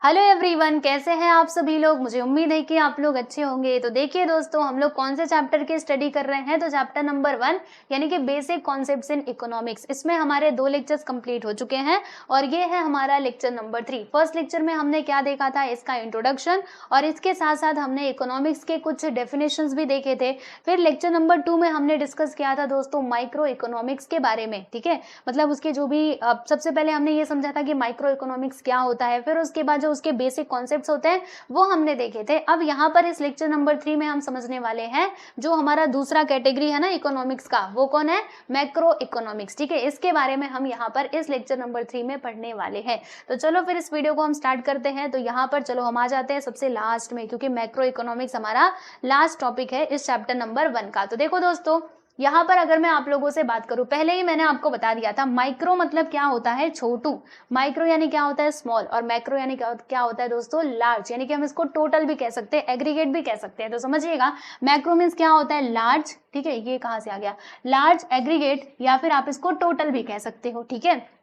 Hello everyone, कैसे हैं आप सभी लोग। मुझे उम्मीद है कि आप लोग अच्छे होंगे। तो देखिए दोस्तों, हम लोग कौन से चैप्टर की स्टडी कर रहे हैं। तो चैप्टर नंबर 1 यानी कि बेसिक कॉन्सेप्ट्स इन इकोनॉमिक्स, इसमें हमारे 2 लेक्चर्स कंप्लीट हो चुके हैं और ये है हमारा लेक्चर नंबर 3। फर्स्ट लेक्चर में हमने क्या देखा था, इसका इंट्रोडक्शन, और इसके साथ साथ हमने इकोनॉमिक्स के कुछ डेफिनेशंस भी देखे थे। फिर लेक्चर नंबर 2 में हमने डिस्कस किया था दोस्तों माइक्रो इकोनॉमिक्स के बारे में। ठीक है, मतलब उसके जो भी सबसे पहले हमने ये समझा था कि माइक्रो इकोनॉमिक्स क्या होता है, फिर उसके बाद उसके बेसिक कॉन्सेप्ट्स होते हैं वो हमने देखे थे। अब यहाँ पर इस लेक्चर नंबर 3 में हम समझने वाले हैं जो हमारा दूसरा कैटेगरी है ना इकोनॉमिक्स का, वो कौन है, मैक्रो इकोनॉमिक्स। ठीक है, इसके बारे में हम यहाँ पर इस लेक्चर नंबर 3 में पढ़ने वाले हैं। तो चलो फिर इस वीडियो को हम स्टार्ट करते हैं। तो यहाँ पर चलो हम आ जाते हैं सबसे लास्ट में, क्योंकि मैक्रो इकोनॉमिक्स हमारा लास्ट टॉपिक है इस चैप्टर नंबर 1 का। तो देखो दोस्तों, यहाँ पर अगर मैं आप लोगों से बात करूं, पहले ही मैंने आपको बता दिया था माइक्रो मतलब क्या होता है, छोटू। माइक्रो यानी क्या होता है, स्मॉल। और मैक्रो यानी क्या होता है दोस्तों, लार्ज। यानी कि हम इसको टोटल भी कह सकते हैं, एग्रीगेट भी कह सकते हैं। तो समझिएगा, मैक्रो मीन्स क्या होता है, लार्ज। ठीक है, ये कहाँ से आ गया, लार्ज, एग्रीगेट, या फिर आप इसको टोटल भी कह सकते हो। ठीक है,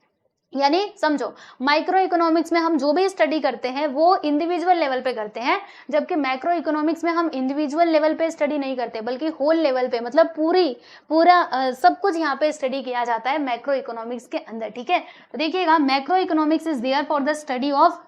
यानी समझो, माइक्रो इकोनॉमिक्स में हम जो भी स्टडी करते हैं वो इंडिविजुअल लेवल पे करते हैं, जबकि मैक्रो इकोनॉमिक्स में हम इंडिविजुअल लेवल पे स्टडी नहीं करते, बल्कि होल लेवल पे, मतलब पूरा सब कुछ यहाँ पे स्टडी किया जाता है मैक्रो इकोनॉमिक्स के अंदर। ठीक है, तो देखिएगा, macroeconomics is there for the study of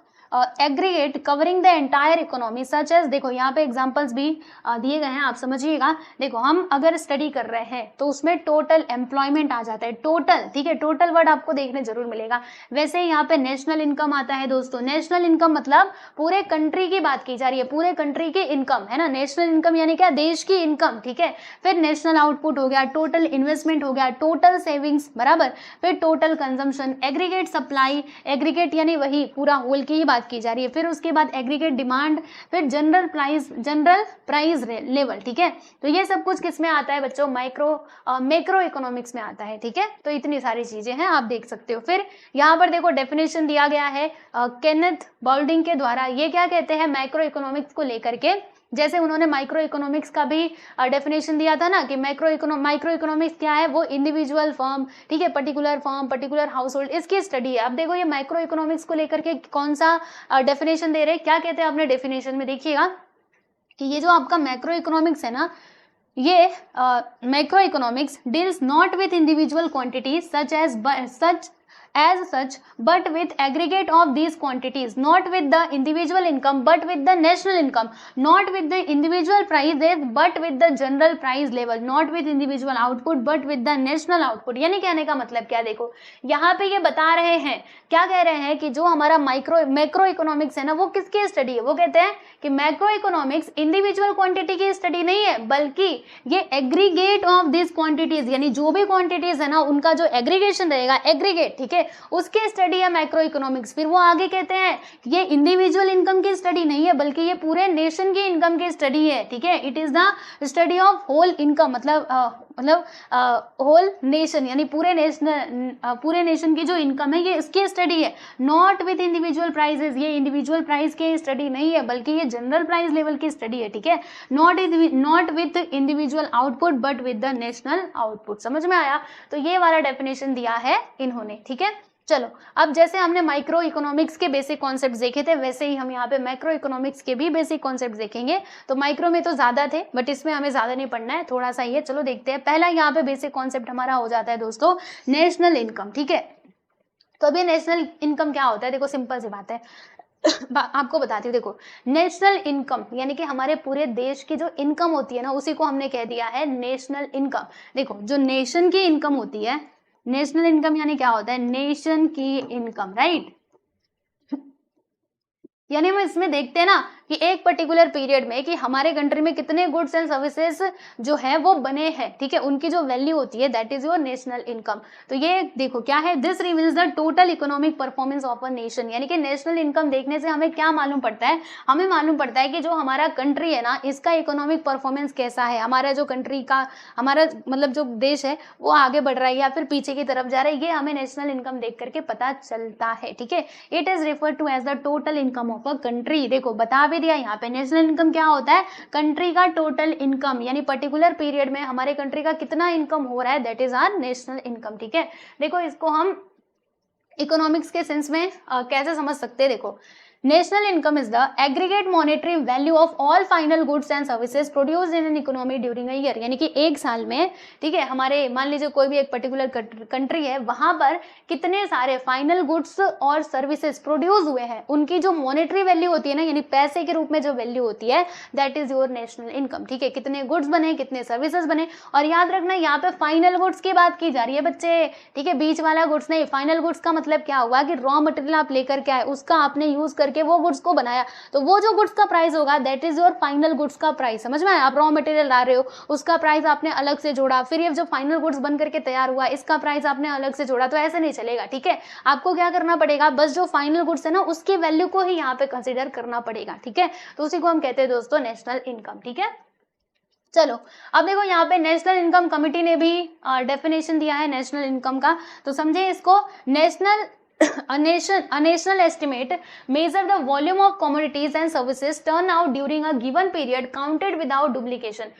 aggregate covering the entire economy such as, देखो यहाँ पे एग्जांपल्स भी दिए गए हैं, आप समझिएगा। देखो, हम अगर स्टडी कर रहे हैं तो उसमें टोटल एम्प्लॉयमेंट आ जाता है, टोटल। ठीक है, टोटल वर्ड आपको देखने जरूर मिलेगा। वैसे यहाँ पे नेशनल इनकम आता है दोस्तों। नेशनल इनकम मतलब पूरे कंट्री की बात की जा रही है, पूरे कंट्री की इनकम है ना। नेशनल इनकम यानी क्या, देश की इनकम। ठीक है, फिर नेशनल आउटपुट हो गया, टोटल इन्वेस्टमेंट हो गया, टोटल सेविंग्स बराबर, फिर total consumption, aggregate supply, aggregate यानी वही पूरा होल की ही बात की जा रही है, फिर उसके बाद एग्रीगेट डिमांड, फिर जनरल प्राइस लेवल। ठीक है, तो ये सब कुछ किस में आता है बच्चों, मैक्रो इकोनॉमिक्स में आता है। ठीक है, तो इतनी सारी चीजें हैं, आप देख सकते हो। फिर यहाँ पर देखो डेफिनेशन दिया गया है केनेथ बॉल्डिंग के द्वारा। ये क्या कहते हैं मैक्रो इकोनॉमिक्स को लेकर के, जैसे उन्होंने माइक्रो इकोनॉमिक्स का भी डेफिनेशन दिया था ना कि माइक्रो इकोनॉमिक्स क्या है, वो इंडिविजुअल फर्म, ठीक है, particular firm, particular house hold, इसकी स्टडी है। अब देखो ये माइक्रो इकोनॉमिक्स को लेकर के कौन सा डेफिनेशन दे रहे हैं, क्या कहते हैं अपने डेफिनेशन में, देखिएगा कि ये जो आपका मैक्रो इकोनॉमिक्स है ना, ये macro economics deals not with individual quantities as such but with aggregate of these quantities, not with the individual income but with the national income, not with the individual prices but with the general price level, not with individual output but with the national output। यानी कहने का मतलब क्या, देखो यहाँ पे ये बता रहे हैं, क्या कह रहे हैं कि जो हमारा मैक्रो इकोनॉमिक्स है ना, वो किसकी स्टडी है, वो कहते हैं कि मैक्रो इकोनॉमिक्स इंडिविजुअल क्वांटिटी की स्टडी नहीं है, बल्कि ये एग्रीगेट ऑफ दिस क्वांटिटीज, यानी जो भी क्वांटिटीज है ना उनका जो एग्रीगेशन रहेगा, एग्रीगेट, ठीक है, उसकी स्टडी है मैक्रो इकोनॉमिक्स। फिर वो आगे कहते हैं ये इंडिविजुअल इनकम की स्टडी नहीं है, बल्कि ये पूरे नेशन की इनकम की स्टडी है। ठीक है, it is the study of whole income, मतलब होल नेशन, यानी पूरे नेशन की जो इनकम है ये इसकी स्टडी है। नॉट विथ इंडिविजुअल प्राइजेस, ये इंडिविजुअल प्राइस की स्टडी नहीं है, बल्कि ये जनरल प्राइस लेवल की स्टडी है। ठीक है, not with individual output but with the national output. समझ में आया, तो ये वाला डेफिनेशन दिया है इन्होंने। ठीक है, चलो अब जैसे हमने माइक्रो इकोनॉमिक्स के बेसिक कॉन्सेप्ट्स देखे थे, वैसे ही हम यहाँ पे मैक्रो इकोनॉमिक्स के भी बेसिक कॉन्सेप्ट्स देखेंगे। तो माइक्रो में तो ज्यादा थे, बट इसमें हमें ज्यादा नहीं पढ़ना है, थोड़ा सा ही है। चलो देखते हैं। पहला यहाँ पे बेसिक कॉन्सेप्ट हमारा हो जाता है दोस्तों नेशनल इनकम। ठीक है, तो अभी नेशनल इनकम क्या होता है, देखो सिंपल सी बात है आपको बताती हूँ। देखो, नेशनल इनकम यानी कि हमारे पूरे देश की जो इनकम होती है ना, उसी को हमने कह दिया है नेशनल इनकम। देखो, जो नेशन की इनकम होती है, नेशनल इनकम यानी क्या होता है, नेशन की इनकम, राइट। यानी हम इसमें देखते हैं ना कि एक पर्टिकुलर पीरियड में कि हमारे कंट्री में कितने गुड्स एंड सर्विसेज जो है वो बने हैं, ठीक है, उनकी जो वैल्यू होती है, that is your national income. तो ये देखो क्या है, this reveals the total economic performance of a nation. यानी कि नेशनल इनकम देखने से हमें क्या मालूम पड़ता है, हमें मालूम पड़ता है कि जो हमारा कंट्री है ना, इसका इकोनॉमिक परफॉर्मेंस कैसा है, हमारा जो कंट्री का, हमारा मतलब जो देश है वो आगे बढ़ रहा है या फिर पीछे की तरफ जा रहा है, ये हमें नेशनल इनकम देख करके पता चलता है। ठीक है, it is referred to as the total income of a country. देखो बता भी दिया यहाँ पे, नेशनल इनकम क्या होता है, कंट्री का टोटल इनकम, यानी पर्टिकुलर पीरियड में हमारे कंट्री का कितना इनकम हो रहा है, that is our national income. ठीक है, देखो इसको हम इकोनॉमिक्स के सेंस में कैसे समझ सकते हैं। देखो national income is the aggregate monetary value of all final goods and services produced in an economy during a year, यानी कि एक साल में, ठीक है, हमारे मान लीजिए कोई भी एक पर्टिकुलर कंट्री है, वहां पर कितने सारे फाइनल गुड्स और सर्विसेज प्रोड्यूस हुए हैं, उनकी जो मॉनेटरी वैल्यू होती है ना, यानी पैसे के रूप में जो वैल्यू होती है, that is your national income. ठीक है, कितने गुड्स बने, कितने सर्विसेज बने, और याद रखना यहाँ पे फाइनल गुड्स की बात की जा रही है बच्चे, ठीक है, बीच वाला गुड्स नहीं। फाइनल गुड्स का मतलब क्या हुआ कि रॉ मटेरियल आप लेकर के आए, उसका आपने यूज करके वो गुड्स को बनाया, तो वो जो गुड्स का प्राइस होगा that is your final goods का प्राइस। समझ में आया? आप रॉ मटेरियल ला रहे हो, उसका प्राइस आपने अलग से जोड़ा, फिर ये जो फाइनल गुड्स बन करके तैयार हुआ, इसका प्राइस आपने अलग से जोड़ा, तो ऐसे नहीं चलेगा। ठीक है, आपको क्या करना पड़ेगा, बस जो फाइनल गुड्स है ना, उसकी वैल्यू को ही यहाँ पे कंसिडर करना पड़ेगा। ठीक है, तो उसी को हम कहते हैं दोस्तों नेशनल इनकम। ठीक है, चलो अब देखो यहाँ पे नेशनल इनकम कमिटी ने भी डेफिनेशन दिया है नेशनल इनकम का, तो समझे इसको। National a national estimate measure the volume of commodities and services turned out during a given period counted without duplication।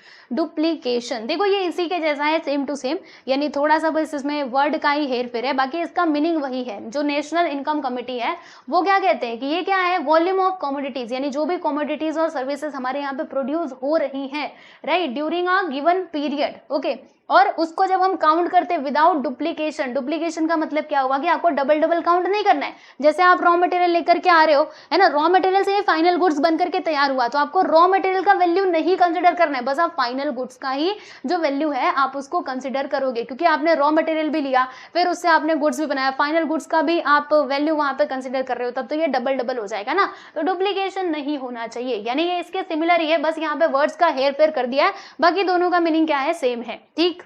देखो ये इसी के जैसा है, सेम टू सेम, यानी थोड़ा सा बस इसमें वर्ड का ही हेर फेर है, बाकी इसका मीनिंग वही है। जो नेशनल इनकम कमेटी है वो क्या कहते हैं कि ये क्या है, वॉल्यूम ऑफ कमोडिटीज, यानी जो भी कमोडिटीज और सर्विसेज हमारे यहाँ पे प्रोड्यूस हो रही हैं, right, during a given period, okay, और उसको जब हम काउंट करते हैं विदाउट डुप्लीकेशन। डुप्लीकेशन का मतलब क्या हुआ कि आपको डबल डबल काउंट नहीं करना है। जैसे आप रॉ मटेरियल लेकर के आ रहे हो, है ना, रॉ मटेरियल से ये फाइनल गुड्स बन करके तैयार हुआ, तो आपको रॉ मटेरियल का वैल्यू नहीं कंसिडर करना है, बस आप फाइनल गुड्स का ही जो वैल्यू है आप उसको कंसिडर करोगे, क्योंकि आपने रॉ मटेरियल भी लिया, फिर उससे आपने गुड्स भी बनाया, फाइनल गुड्स का भी आप वैल्यू वहां पे कंसिडर कर रहे हो, तब तो ये डबल डबल हो जाएगा ना, तो डुप्लीकेशन नहीं होना चाहिए। यानी ये इसके सिमिलर ही है, बस यहाँ पे वर्ड्स का हेर फेर कर दिया है, बाकी दोनों का मीनिंग क्या है, सेम है। ठीक,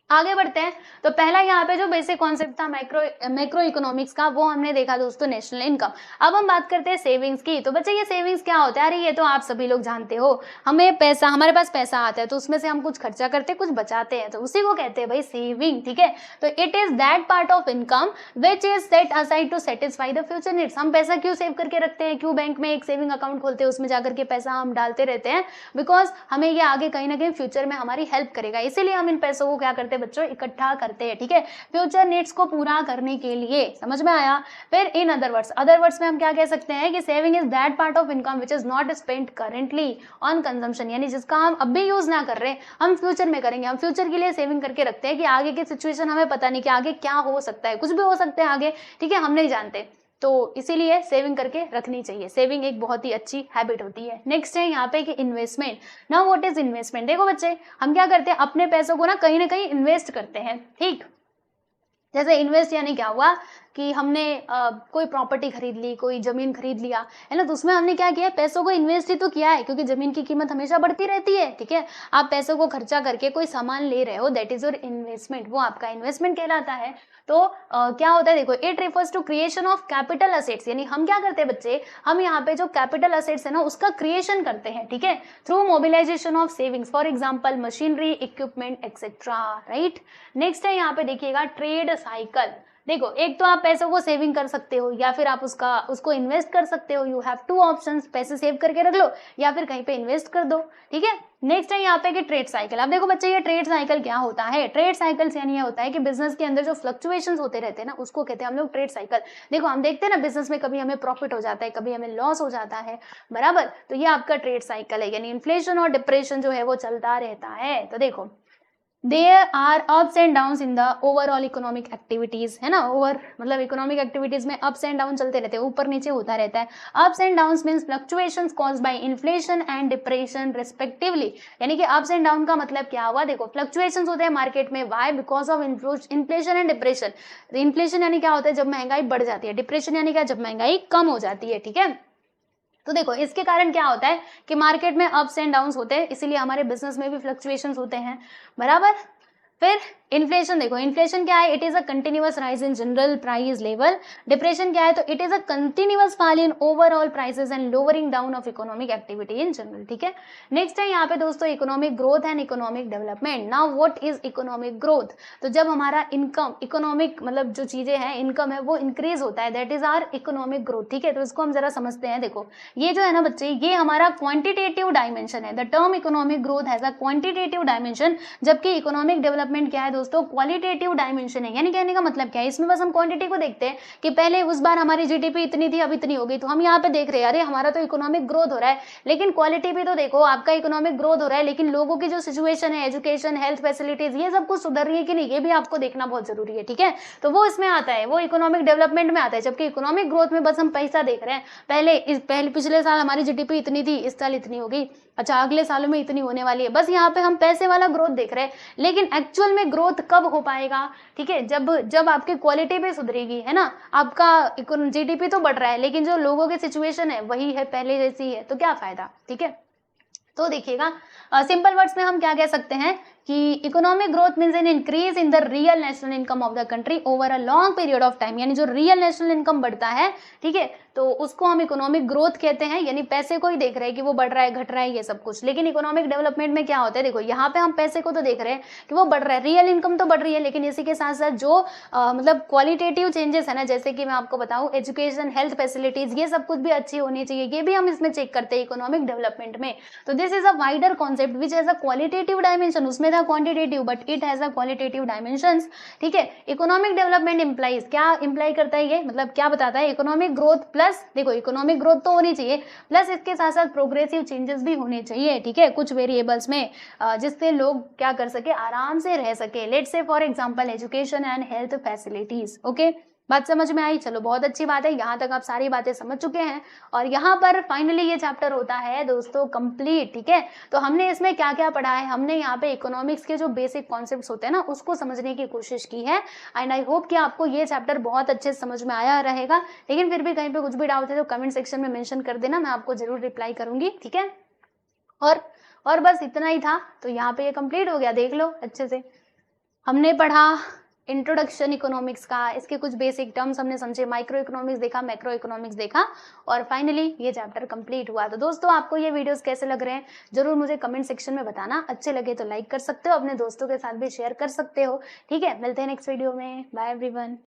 आगे बढ़ते हैं। तो पहला यहाँ पे जो बेसिक कॉन्सेप्ट था मैक्रो इकोनॉमिक्स का, वो हमने देखा दोस्तों नेशनल इनकम। अब हम बात करते हैं सेविंग्स की। तो बच्चे ये सेविंग्स क्या होता है, अरे ये तो आप सभी लोग जानते हो, हमें पैसा, हमारे पास पैसा आता है तो उसमें से हम कुछ खर्चा करते हैं, कुछ बचाते हैं, तो उसी को कहते हैं भाई सेविंग। ठीक है, तो it is that part of income which is set aside to satisfy the future needs. हम पैसा क्यों सेव करके रखते हैं, क्यों बैंक में एक सेविंग अकाउंट खोलते हैं, उसमें जाकर के पैसा हम डालते रहते हैं, बिकॉज हमें ये आगे कहीं ना कहीं फ्यूचर में हमारी हेल्प करेगा, इसीलिए हम इन पैसों को क्या करते हैं बच्चों, इकट्ठा करते हैं। ठीक है, फ्यूचर नीड्स को पूरा करने के लिए। समझ में आया? फिर इन अदर वर्ड्स में हम क्या कह सकते हैं कि saving is that part of income which is not spent currently on consumption, यानी जिसका हम अब भी यूज ना कर रहे, हम फ्यूचर में करेंगे। हम फ्यूचर के लिए सेविंग करके रखते हैं कि आगे की सिचुएशन हमें पता नहीं कि आगे क्या हो सकता है, कुछ भी हो सकता है आगे, ठीक है, हम नहीं जानते, तो इसीलिए सेविंग करके रखनी चाहिए। सेविंग एक बहुत ही अच्छी हैबिट होती है। नेक्स्ट है यहाँ पे कि investment. Now what is investment? देखो बच्चे, हम क्या करते हैं, अपने पैसों को ना कहीं इन्वेस्ट करते हैं। ठीक, जैसे इन्वेस्ट यानी क्या हुआ कि हमने कोई प्रॉपर्टी खरीद ली, कोई जमीन खरीद लिया, है ना, तो उसमें हमने क्या किया, पैसों को इन्वेस्ट ही तो किया है, क्योंकि जमीन की कीमत हमेशा बढ़ती रहती है। ठीक है, आप पैसों को खर्चा करके कोई सामान ले रहे हो, दैट इज योर इन्वेस्टमेंट, वो आपका इन्वेस्टमेंट कहलाता है। तो क्या होता है, देखो, it refers to creation of capital assets, यानी हम क्या करते हैं बच्चे, हम यहाँ पे जो कैपिटल असेट्स है ना उसका क्रिएशन करते हैं। ठीक है, through mobilisation of savings, for example machinery, equipment etcetera, right. Next है यहाँ पे देखिएगा ट्रेड साइकिल। देखो, एक तो आप पैसों को सेविंग कर सकते हो या फिर आप उसको इन्वेस्ट कर सकते हो। यू हैव टू ऑप्शंस, पैसे सेव करके रख लो या फिर कहीं पे इन्वेस्ट कर दो। ठीक है, नेक्स्ट है यहाँ पे कि ट्रेड साइकिल। अब देखो बच्चे, ये ट्रेड साइकिल क्या होता है, ट्रेड साइकिल यानी ये होता है कि बिजनेस के अंदर जो फ्लक्चुएशंस होते रहते हैं ना, उसको कहते हैं हम लोग ट्रेड साइकिल। देखो, हम देखते हैं ना बिजनेस में कभी हमें प्रॉफिट हो जाता है, कभी हमें लॉस हो जाता है, बराबर, तो ये आपका ट्रेड साइकिल है, यानी इन्फ्लेशन और डिप्रेशन जो है वो चलता रहता है। तो देखो, There are ups and downs in the overall economic activities, है ना, ओवर मतलब इकोनॉमिक एक्टिविटीज में अप्स एंड डाउन चलते रहते हैं, ऊपर नीचे होता रहता है। Ups and downs means fluctuations caused by inflation and depression respectively, यानी कि अप्स एंड डाउन का मतलब क्या हुआ, देखो, फ्लक्चुएशंस होते हैं मार्केट में, why, because of inflation and depression. Inflation यानी क्या होता है, जब महंगाई बढ़ जाती है, डिप्रेशन यानी क्या, जब महंगाई कम हो जाती है। ठीक है, तो देखो, इसके कारण क्या होता है कि मार्केट में अप्स एंड डाउन्स होते हैं, इसीलिए हमारे बिजनेस में भी फ्लक्चुएशंस होते हैं, बराबर। फिर इन्फ्लेशन, देखो, इन्फ्लेशन क्या है, it is a continuous rise in general price level. Depression क्या है, तो it is a continuous fall in overall prices and lowering down of economic activity in general. ठीक है, नेक्स्ट है यहाँ पे दोस्तों economic growth and economic development. Now what is economic growth? तो जब हमारा इनकम, इकोनॉमिक मतलब जो चीजें हैं, इनकम है, वो इंक्रीज होता है, that is our economic growth. ठीक है, तो इसको हम जरा समझते हैं। देखो, ये जो है ना बच्चे, ये हमारा क्वांटिटेटिव डायमेंशन है। The term economic growth has a quantitative dimension, जबकि इकोनॉमिक डेवलपमेंट क्या है दोस्तों क्वालिटेटिव डायमेंशन है। यानी कहने का मतलब क्या है, इसमें बस हम क्वांटिटी को देखते हैं कि पहले उस बार हमारी जीडीपी इतनी थी, अब इतनी हो गई, तो हम यहाँ पे देख रहे हैं अरे हमारा तो इकोनॉमिक ग्रोथ हो रहा है, लेकिन क्वालिटी भी तो देखो, आपका इकोनॉमिक ग्रोथ हो रहा है लेकिन लोगों की जो सिचुएशन है, एजुकेशन, हेल्थ फैसिलिटीज, ये सब कुछ सुधर रही है कि नहीं, ये भी आपको देखना बहुत जरूरी है। ठीक है, तो वो इसमें आता है, वो इकोनॉमिक डेवलपमेंट में आता है। जबकि इकोनॉमिक ग्रोथ में बस हम पैसा देख रहे हैं, पहले पिछले साल हमारी जीडीपी इतनी थी, इस साल इतनी हो गई, अच्छा अगले सालों में इतनी होने वाली है, बस यहाँ पे हम पैसे वाला ग्रोथ देख रहे हैं। लेकिन एक्चुअल में ग्रोथ कब हो पाएगा, ठीक है, जब आपकी क्वालिटी भी सुधरेगी, है ना। आपका जीडीपी तो बढ़ रहा है लेकिन जो लोगों की सिचुएशन है वही है, पहले जैसी है, तो क्या फायदा। ठीक है, तो देखिएगा सिंपल वर्ड्स में हम क्या कह सकते हैं कि economic growth means an increase in the real national income of the country over a long period of time. यानी जो रियल नेशनल इनकम बढ़ता है, ठीक है, तो उसको हम इकोनॉमिक ग्रोथ कहते हैं। यानी पैसे को ही देख रहे हैं कि वो बढ़ रहा है, घट रहा है, ये सब कुछ। लेकिन इकोनॉमिक डेवलपमेंट में क्या होता है, देखो यहाँ पे हम पैसे को तो देख रहे हैं कि वो बढ़ रहा है, रियल इनकम तो बढ़ रही है, लेकिन इसी के साथ साथ जो मतलब क्वालिटेटिव चेंजेस है ना, जैसे कि मैं आपको बताऊं एजुकेशन, हेल्थ फैसिलिटीज, ये सब कुछ भी अच्छी होनी चाहिए, ये भी हम इसमें चेक करते हैं इकोनॉमिक डेवलपमेंट में। तो this is a wider concept which has a qualitative dimension. उसमें था quantitative but it has a qualitative dimensions. ठीक है, इकोनॉमिक डेवलपमेंट इंप्लाइज, क्या इंप्लाई करता है ये, मतलब क्या बताता है, इकोनॉमिक ग्रोथ प्लस, देखो इकोनॉमिक ग्रोथ तो होनी चाहिए, प्लस इसके साथ साथ प्रोग्रेसिव चेंजेस भी होने चाहिए। ठीक है, कुछ वेरिएबल्स में जिससे लोग क्या कर सके, आराम से रह सके। Let's say for example education and health facilities. Okay, बात समझ में आई, चलो बहुत अच्छी बात है, यहाँ तक आप सारी बातें समझ चुके हैं और यहाँ पर फाइनली ये चैप्टर होता है दोस्तों कंप्लीट। ठीक है, तो हमने इसमें क्या क्या पढ़ा है, हमने यहाँ पे इकोनॉमिक्स के जो बेसिक कॉन्सेप्ट्स होते हैं ना, उसको समझने की कोशिश की है। एंड आई होप कि आपको ये चैप्टर बहुत अच्छे से समझ में आया रहेगा। लेकिन फिर भी कहीं पे कुछ भी डाउट है तो कमेंट सेक्शन में मेंशन कर देना, मैं आपको जरूर रिप्लाई करूंगी। ठीक है, और बस इतना ही था, तो यहाँ पे ये कंप्लीट हो गया, देख लो अच्छे से। हमने पढ़ा इंट्रोडक्शन इकोनॉमिक्स का, इसके कुछ बेसिक टर्म्स हमने समझे, माइक्रो इकोनॉमिक्स देखा, मैक्रो इकोनॉमिक्स देखा, और फाइनली ये चैप्टर कंप्लीट हुआ। तो दोस्तों आपको ये वीडियोस कैसे लग रहे हैं जरूर मुझे कमेंट सेक्शन में बताना। अच्छे लगे तो लाइक कर सकते हो, अपने दोस्तों के साथ भी शेयर कर सकते हो। ठीक है, मिलते हैं नेक्स्ट वीडियो में, बाय एवरीवन।